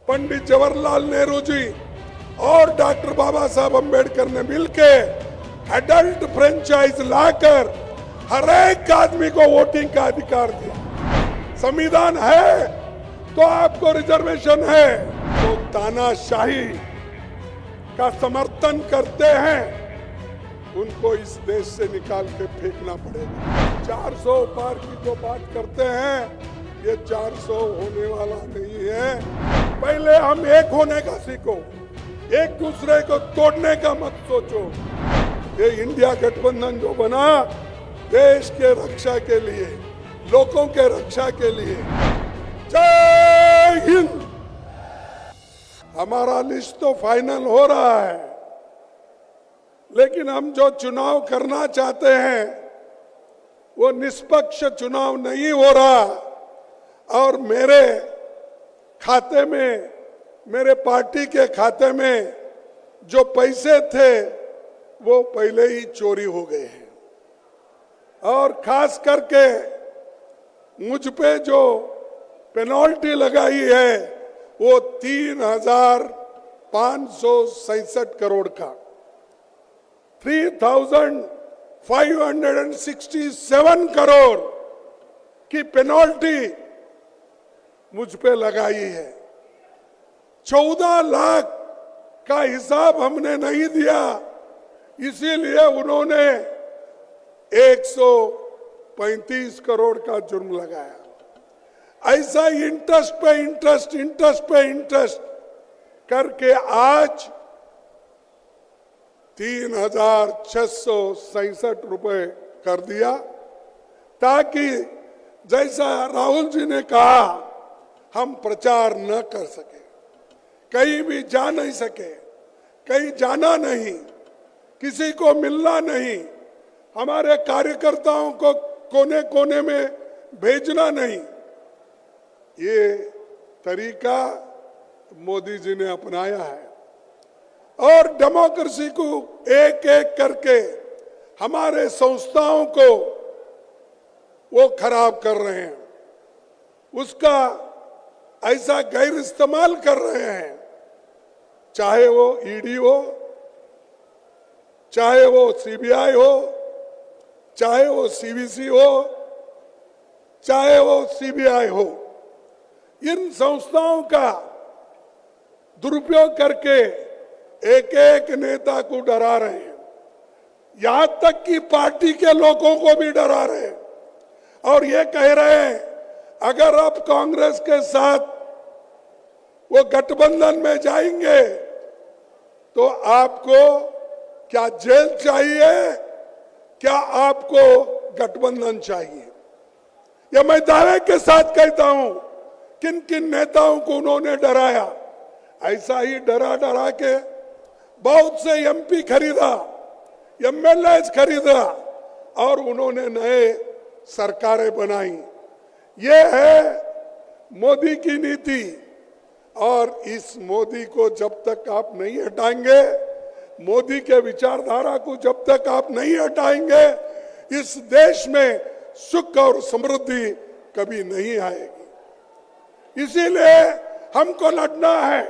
पंडित जवाहरलाल नेहरू जी और डॉक्टर बाबा साहब अम्बेडकर ने मिलके एडल्ट फ्रेंचाइज लाकर हर एक आदमी को वोटिंग का अधिकार दिया। संविधान है तो आपको रिजर्वेशन है। तो तानाशाही का समर्थन करते हैं उनको इस देश से निकाल के फेंकना पड़ेगा। 400 पार की जो बात करते हैं, ये 400 होने वाला नहीं है। पहले हम एक होने का सीखो, एक दूसरे को तोड़ने का मत सोचो। ये इंडिया गठबंधन जो बना देश के रक्षा के लिए, लोगों के रक्षा के लिए। जय हिंद। हमारा लिस्ट तो फाइनल हो रहा है, लेकिन हम जो चुनाव करना चाहते हैं वो निष्पक्ष चुनाव नहीं हो रहा। और मेरे खाते में, मेरे पार्टी के खाते में जो पैसे थे वो पहले ही चोरी हो गए हैं। और खास करके मुझ पे जो पेनल्टी लगाई है वो 3,567 करोड़ का, 3,567 करोड़ की पेनल्टी मुझ पे लगाई है। 14 लाख का हिसाब हमने नहीं दिया, इसीलिए उन्होंने 135 करोड़ का जुर्म लगाया। ऐसा इंटरेस्ट पे इंटरेस्ट, इंटरेस्ट पे इंटरेस्ट करके आज 3,667 रुपए कर दिया, ताकि जैसा राहुल जी ने कहा हम प्रचार न कर सके, कहीं भी जा नहीं सके, कहीं जाना नहीं, किसी को मिलना नहीं, हमारे कार्यकर्ताओं को कोने कोने में भेजना नहीं। ये तरीका मोदी जी ने अपनाया है और डेमोक्रेसी को एक एक करके हमारे संस्थाओं को वो खराब कर रहे हैं, उसका ऐसा गैर इस्तेमाल कर रहे हैं। चाहे वो ईडी हो, चाहे वो सीबीआई हो, चाहे वो सीवीसी हो, चाहे वो सीबीआई हो, इन संस्थाओं का दुरुपयोग करके एक एक नेता को डरा रहे हैं, यहां तक कि पार्टी के लोगों को भी डरा रहे हैं। और ये कह रहे हैं अगर आप कांग्रेस के साथ वो गठबंधन में जाएंगे तो आपको क्या जेल चाहिए, क्या आपको गठबंधन चाहिए? यह मैं दावे के साथ कहता हूं, किन किन नेताओं को उन्होंने डराया। ऐसा ही डरा डरा के बहुत से एमपी खरीदा, एमएलए खरीदा और उन्होंने नए सरकारें बनाई। ये है मोदी की नीति। और इस मोदी को जब तक आप नहीं हटाएंगे, मोदी के विचारधारा को जब तक आप नहीं हटाएंगे, इस देश में सुख और समृद्धि कभी नहीं आएगी। इसीलिए हमको लड़ना है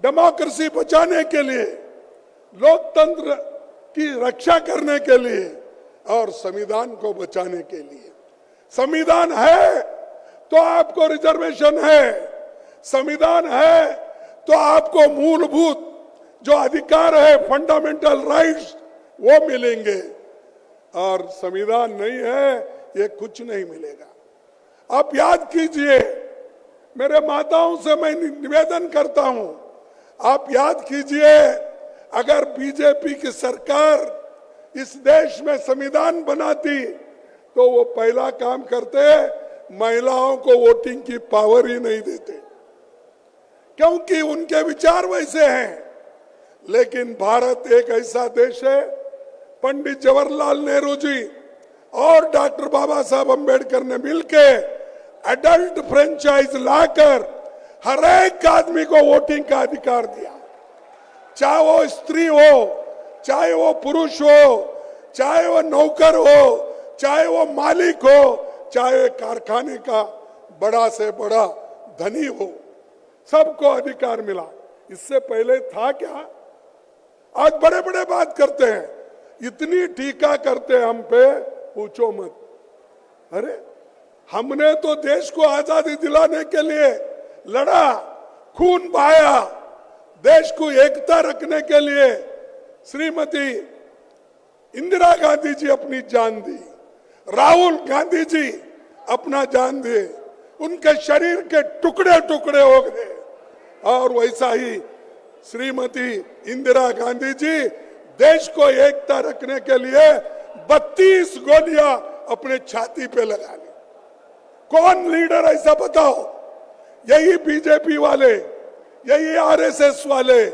डेमोक्रेसी बचाने के लिए, लोकतंत्र की रक्षा करने के लिए और संविधान को बचाने के लिए। संविधान है तो आपको रिजर्वेशन है, संविधान है तो आपको मूलभूत जो अधिकार है, फंडामेंटल राइट्स, वो मिलेंगे। और संविधान नहीं है, ये कुछ नहीं मिलेगा। आप याद कीजिए, मेरे माताओं से मैं निवेदन करता हूं, आप याद कीजिए, अगर बीजेपी की सरकार इस देश में संविधान बनाती तो वो पहला काम करते, महिलाओं को वोटिंग की पावर ही नहीं देते, क्योंकि उनके विचार वैसे हैं। लेकिन भारत एक ऐसा देश है, पंडित जवाहरलाल नेहरू जी और डॉक्टर बाबा साहब अम्बेडकर ने मिलके एडल्ट फ्रेंचाइज लाकर हर एक आदमी को वोटिंग का अधिकार दिया। चाहे वो स्त्री हो, चाहे वो पुरुष हो, चाहे वो नौकर हो, चाहे वो मालिक हो, चाहे कारखाने का बड़ा से बड़ा धनी हो, सबको अधिकार मिला। इससे पहले था क्या? आज बड़े बड़े बात करते हैं, इतनी टीका करते हैं हम पे, पूछो मत। अरे हमने तो देश को आजादी दिलाने के लिए लड़ा, खून बहाया, देश को एकता रखने के लिए श्रीमती इंदिरा गांधी जी अपनी जान दी, राहुल गांधी जी अपना जान दिए, उनके शरीर के टुकड़े टुकड़े हो गए। और वैसा ही श्रीमती इंदिरा गांधी जी देश को एकता रखने के लिए 32 गोलियां अपने छाती पे लगा ली। कौन लीडर ऐसा बताओ? यही बीजेपी वाले, यही आरएसएस वाले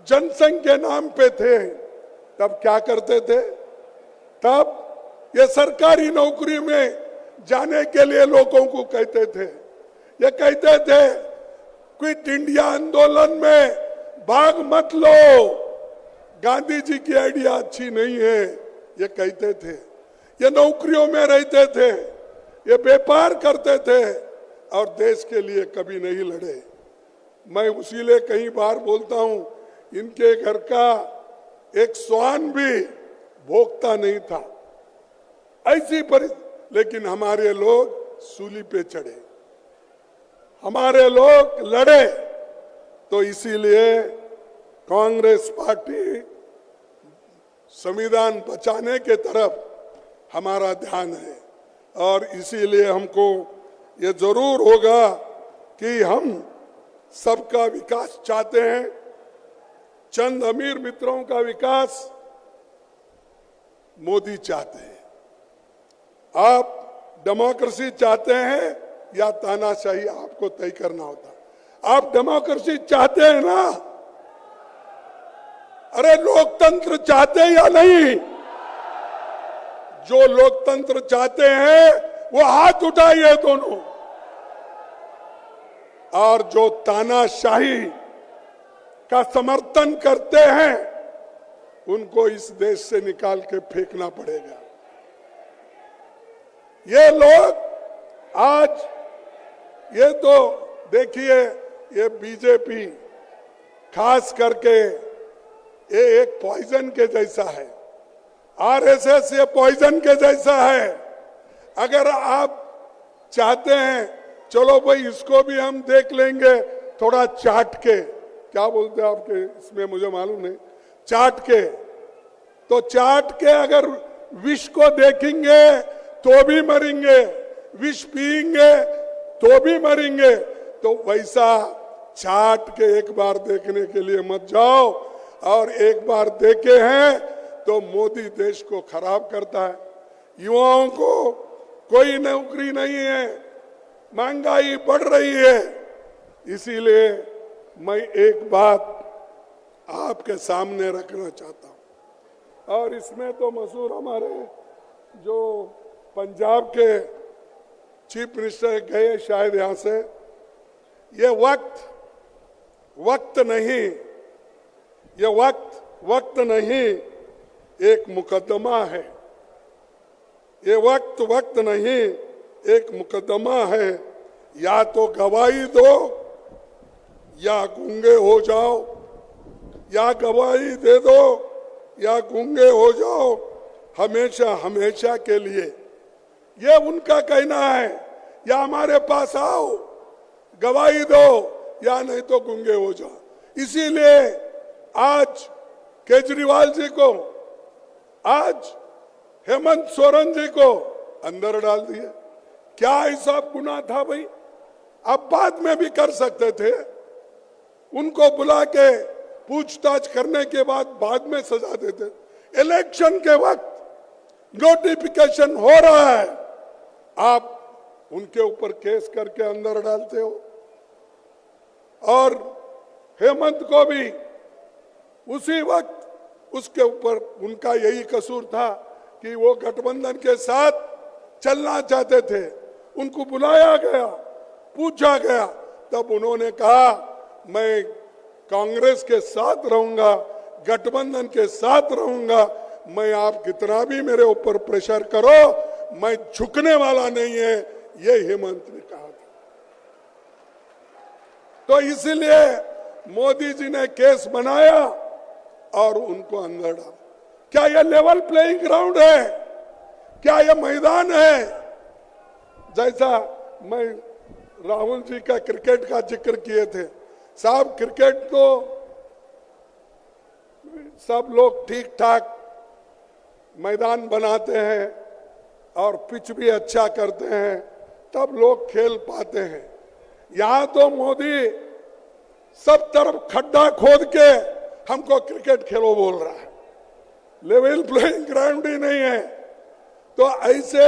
जनसंघ के नाम पे थे। तब क्या करते थे? तब ये सरकारी नौकरी में जाने के लिए लोगों को कहते थे, ये कहते थे क्विट इंडिया आंदोलन में भाग मत लो, गांधी जी की आइडिया अच्छी नहीं है, ये कहते थे। ये नौकरियों में रहते थे, ये व्यापार करते थे और देश के लिए कभी नहीं लड़े। मैं उसीलिए कई बार बोलता हूं, इनके घर का एक श्वान भी भोगता नहीं था, ऐसी परिस्थिति। लेकिन हमारे लोग सूली पे चढ़े, हमारे लोग लड़े। तो इसीलिए कांग्रेस पार्टी संविधान बचाने के तरफ हमारा ध्यान है। और इसीलिए हमको ये जरूर होगा कि हम सबका विकास चाहते हैं। चंद अमीर मित्रों का विकास मोदी चाहते हैं। आप डेमोक्रेसी चाहते हैं या तानाशाही, आपको तय करना होता। आप डेमोक्रेसी चाहते हैं ना? अरे लोकतंत्र चाहते हैं या नहीं? जो लोकतंत्र चाहते हैं वो हाथ उठाइए दोनों, और जो तानाशाही का समर्थन करते हैं उनको इस देश से निकाल के फेंकना पड़ेगा। ये लोग आज, ये तो देखिए, ये बीजेपी खास करके ये एक पॉइजन के जैसा है, आरएसएस ये पॉइजन के जैसा है। अगर आप चाहते हैं चलो भाई इसको भी हम देख लेंगे थोड़ा चाट के, क्या बोलते हैं आपके इसमें मुझे मालूम नहीं, चाट के, तो चाट के अगर विष को देखेंगे तो भी मरेंगे, विष पिएंगे तो भी मरेंगे। तो वैसा चाट के एक बार देखने के लिए मत जाओ, और एक बार देखे हैं तो मोदी देश को खराब करता है। युवाओं को कोई नौकरी नहीं है, महंगाई बढ़ रही है। इसीलिए मैं एक बात आपके सामने रखना चाहता हूं, और इसमें तो मशहूर हमारे जो पंजाब के चीफ मिनिस्टर गए शायद यहां से, ये वक्त नहीं, ये वक्त नहीं, एक मुकदमा है। ये वक्त नहीं, एक मुकदमा है। या तो गवाही दो या गूंगे हो जाओ, या गवाही दे दो या गूंगे हो जाओ, हमेशा हमेशा के लिए। ये उनका कहना है, या हमारे पास आओ गवाही दो या नहीं तो गूंगे हो जाओ। इसीलिए आज केजरीवाल जी को, आज हेमंत सोरेन जी को अंदर डाल दिया। क्या ऐसा गुनाह था भाई? आप बाद में भी कर सकते थे, उनको बुला के पूछताछ करने के बाद में सजा देते। इलेक्शन के वक्त नोटिफिकेशन हो रहा है, आप उनके ऊपर केस करके अंदर डालते हो। और हेमंत को भी उसी वक्त उसके ऊपर उनका यही कसूर था कि वो गठबंधन के साथ चलना चाहते थे। उनको बुलाया गया, पूछा गया, तब उन्होंने कहा मैं कांग्रेस के साथ रहूंगा, गठबंधन के साथ रहूंगा, मैं आप कितना भी मेरे ऊपर प्रेशर करो, मैं झुकने वाला नहीं है, ये हेमंत ने कहा था। तो इसीलिए मोदी जी ने केस बनाया और उनको अंदर डाला। क्या यह लेवल प्लेइंग ग्राउंड है? क्या यह मैदान है? जैसा मैं राहुल जी का क्रिकेट का जिक्र किए थे, साहब क्रिकेट तो सब लोग ठीक ठाक मैदान बनाते हैं और पिच भी अच्छा करते हैं, तब लोग खेल पाते हैं। यहां तो मोदी सब तरफ खड्डा खोद के हमको क्रिकेट खेलो बोल रहा है, लेवल प्लेइंग ग्राउंड ही नहीं है। तो ऐसे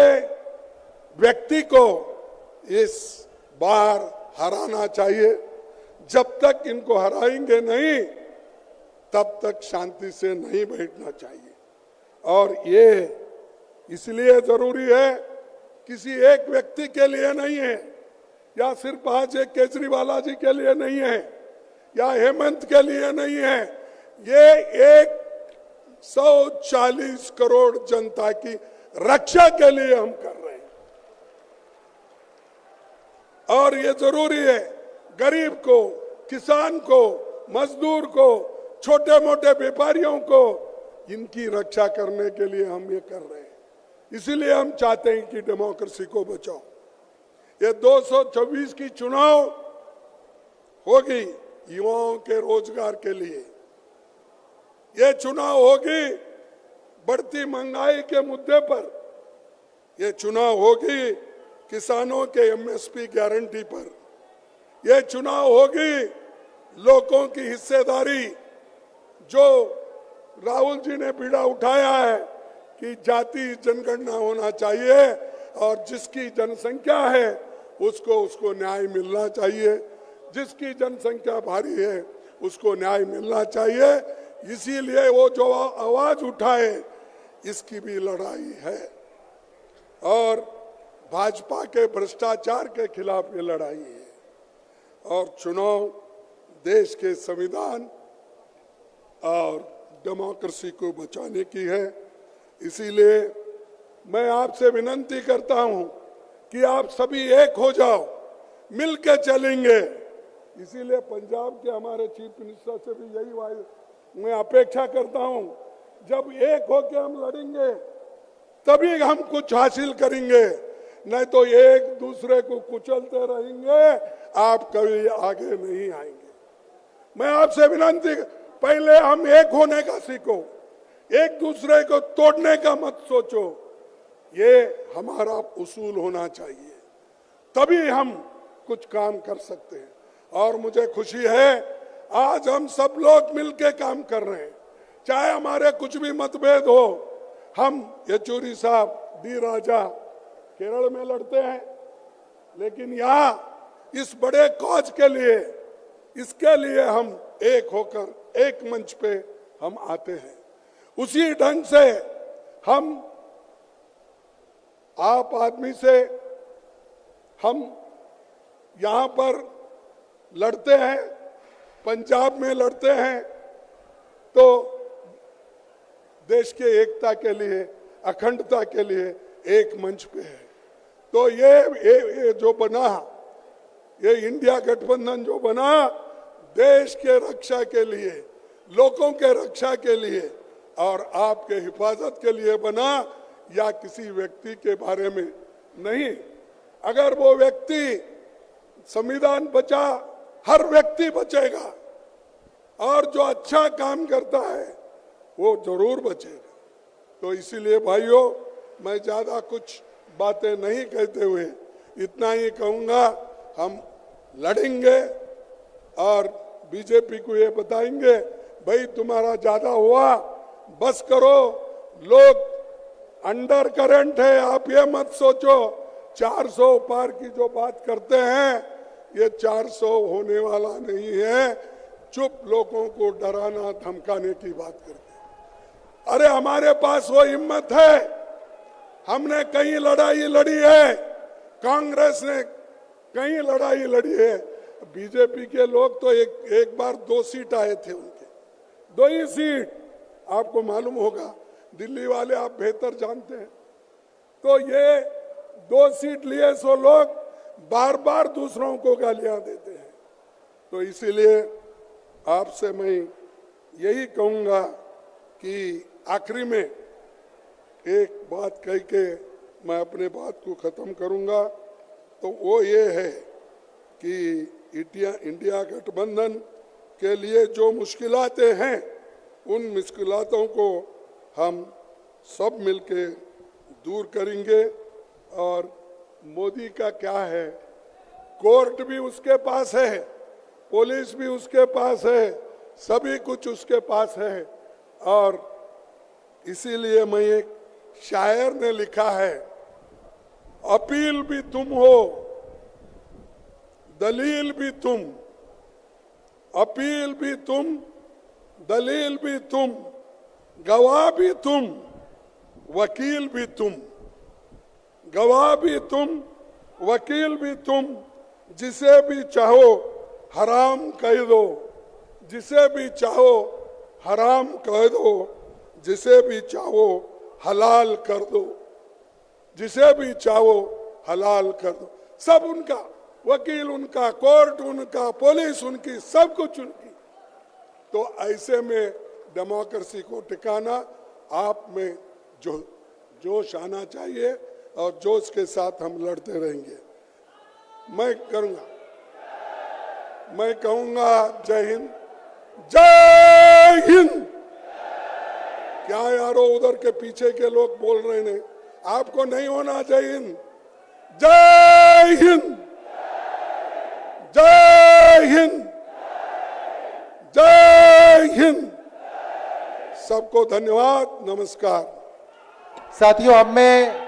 व्यक्ति को इस बार हराना चाहिए। जब तक इनको हराएंगे नहीं, तब तक शांति से नहीं बैठना चाहिए। और ये इसलिए जरूरी है, किसी एक व्यक्ति के लिए नहीं है, या सिर्फ आज एक केजरीवाल जी के लिए नहीं है, या हेमंत के लिए नहीं है, ये 140 करोड़ जनता की रक्षा के लिए हम कर रहे हैं। और ये जरूरी है, गरीब को, किसान को, मजदूर को, छोटे मोटे व्यापारियों को, इनकी रक्षा करने के लिए हम ये कर रहे हैं। इसीलिए हम चाहते हैं कि डेमोक्रेसी को बचाओ। ये 224 की चुनाव होगी युवाओं के रोजगार के लिए, ये चुनाव होगी बढ़ती महंगाई के मुद्दे पर, ये चुनाव होगी किसानों के एमएसपी गारंटी पर, ये चुनाव होगी लोगों की हिस्सेदारी। जो राहुल जी ने बीड़ा उठाया है कि जाति जनगणना होना चाहिए और जिसकी जनसंख्या है उसको न्याय मिलना चाहिए, जिसकी जनसंख्या भारी है उसको न्याय मिलना चाहिए। इसीलिए वो जो आवाज उठाए, इसकी भी लड़ाई है। और भाजपा के भ्रष्टाचार के खिलाफ ये लड़ाई है। और चुनाव देश के संविधान और डेमोक्रेसी को बचाने की है। इसीलिए मैं आपसे विनती करता हूं कि आप सभी एक हो जाओ, मिलके चलेंगे। इसीलिए पंजाब के हमारे चीफ मिनिस्टर से भी यही मैं अपेक्षा करता हूं, जब एक होकर हम लड़ेंगे तभी हम कुछ हासिल करेंगे, नहीं तो एक दूसरे को कुचलते रहेंगे, आप कभी आगे नहीं आएंगे। मैं आपसे विनती, पहले हम एक होने का सीखो, एक दूसरे को तोड़ने का मत सोचो। ये हमारा उसूल होना चाहिए, तभी हम कुछ काम कर सकते हैं। और मुझे खुशी है आज हम सब लोग मिलके काम कर रहे हैं, चाहे हमारे कुछ भी मतभेद हो। हम येचुरी साहब, डी राजा केरल में लड़ते हैं, लेकिन यहाँ इस बड़े कॉज के लिए, इसके लिए हम एक होकर एक मंच पे हम आते हैं। उसी ढंग से हम आप आदमी से हम यहाँ पर लड़ते हैं, पंजाब में लड़ते हैं, तो देश के एकता के लिए, अखंडता के लिए एक मंच पे है। तो ये जो बना, ये इंडिया गठबंधन जो बना, देश के रक्षा के लिए, लोगों के रक्षा के लिए और आपके हिफाजत के लिए बना, या किसी व्यक्ति के बारे में नहीं। अगर वो व्यक्ति, संविधान बचा, हर व्यक्ति बचेगा, और जो अच्छा काम करता है वो जरूर बचेगा। तो इसीलिए भाइयों, मैं ज्यादा कुछ बातें नहीं कहते हुए इतना ही कहूंगा, हम लड़ेंगे और बीजेपी को ये बताएंगे, भाई तुम्हारा ज्यादा हुआ, बस करो। लोग अंडर करंट है, आप ये मत सोचो 400 पार की जो बात करते हैं, ये 400 होने वाला नहीं है। चुप लोगों को डराना धमकाने की बात करते हैं। अरे हमारे पास वो हिम्मत है, हमने कई लड़ाई लड़ी है, कांग्रेस ने कई लड़ाई लड़ी है। बीजेपी के लोग तो एक बार 2 सीट आए थे, उनके 2 ही सीट, आपको मालूम होगा, दिल्ली वाले आप बेहतर जानते हैं। तो ये 2 सीट लिए सो लोग बार बार दूसरों को गालियां देते हैं। तो इसीलिए आपसे मैं यही कहूँगा कि आखिरी में एक बात कह के मैं अपने बात को ख़त्म करूँगा, तो वो ये है कि इंडिया गठबंधन के लिए जो मुश्किलातें हैं, उन मुश्किलातों को हम सब मिलके दूर करेंगे। और मोदी का क्या है, कोर्ट भी उसके पास है, पुलिस भी उसके पास है, सभी कुछ उसके पास है। और इसीलिए मैं एक शायर ने लिखा है, अपील भी तुम हो, दलील भी तुम, अपील भी तुम, दलील भी तुम, गवाह भी तुम, वकील भी तुम, गवाह भी तुम, वकील भी तुम, जिसे भी चाहो हराम कह दो, जिसे भी चाहो हराम कह दो, जिसे भी चाहो हलाल कर दो, जिसे भी चाहो हलाल कर दो। सब उनका, वकील उनका, कोर्ट उनका, पुलिस उनकी, सब कुछ उनकी। तो ऐसे में डेमोक्रेसी को टिकाना आप में जो जोश आना चाहिए और जोश के साथ हम लड़ते रहेंगे। मैं कहूंगा जय हिंद, जय हिंद। क्या यारो उधर के पीछे के लोग बोल रहे हैं, आपको नहीं होना जय हिंद? जय हिंद, जय हिंद, जय हिंद। सबको धन्यवाद, नमस्कार। साथियों, अब मैं